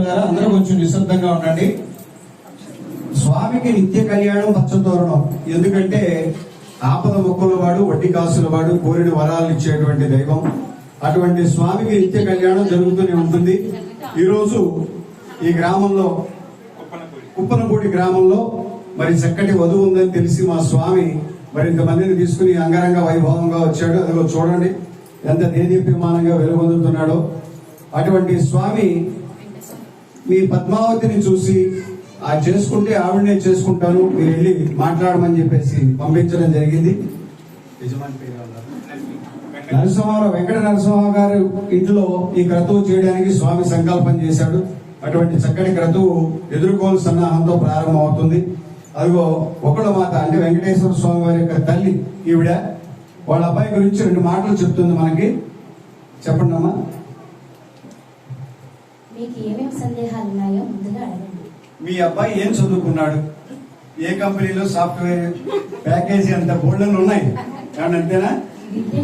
గారు అందరూ కొంచెం నిశ్శబ్దంగా ఉండండి. స్వామికి నిత్య కళ్యాణం పచ్చతోరణం. ఎందుకంటే ఆపద మొక్కుల వాడు, వడ్డీ కాసుల వాడు, కోరిన వరాలు ఇచ్చేటువంటి దైవం. అటువంటి స్వామికి నిత్య కళ్యాణం జరుగుతూనే ఉంటుంది. ఈరోజు ఈ గ్రామంలో, కుప్పనపూడి గ్రామంలో మరి చక్కటి వధువు ఉందని తెలిసి మా స్వామి మరి ఇంతమందిని తీసుకుని అంగరంగ వైభవంగా వచ్చాడు. అదిగో చూడండి ఎంత దేదీప్యమానంగా వెలుగొందుతున్నాడో. అటువంటి స్వామి మీ పద్మావతిని చూసి ఆ చేసుకుంటే ఆవిడనే చేసుకుంటాను, మీరు వెళ్ళి మాట్లాడమని చెప్పేసి పంపించడం జరిగింది. నరసింహారావు, వెంకట నరసింహ గారు ఇంట్లో ఈ క్రతువు చేయడానికి స్వామి సంకల్పం చేశాడు. అటువంటి చక్కటి క్రతువు ఎదుర్కోలు సన్నాహంతో ప్రారంభం అవుతుంది. అదిగో ఒకళ్ళ మాత అంటే వెంకటేశ్వర స్వామి వారి యొక్క తల్లి ఈవిడ. వాళ్ళ అబ్బాయి గురించి 2 మాటలు చెప్తుంది మనకి. చెప్పండి అమ్మా. మీకు ఏమేమి సందేహాలు ఉన్నాయో ముందుగా అడగండి. మీ అబ్బాయి ఏం చదువుకున్నాడు, ఏ కంపెనీలో సాఫ్ట్వేర్ ప్యాకేజీ అంత బోర్డులు ఉన్నాయి, అంతేనా?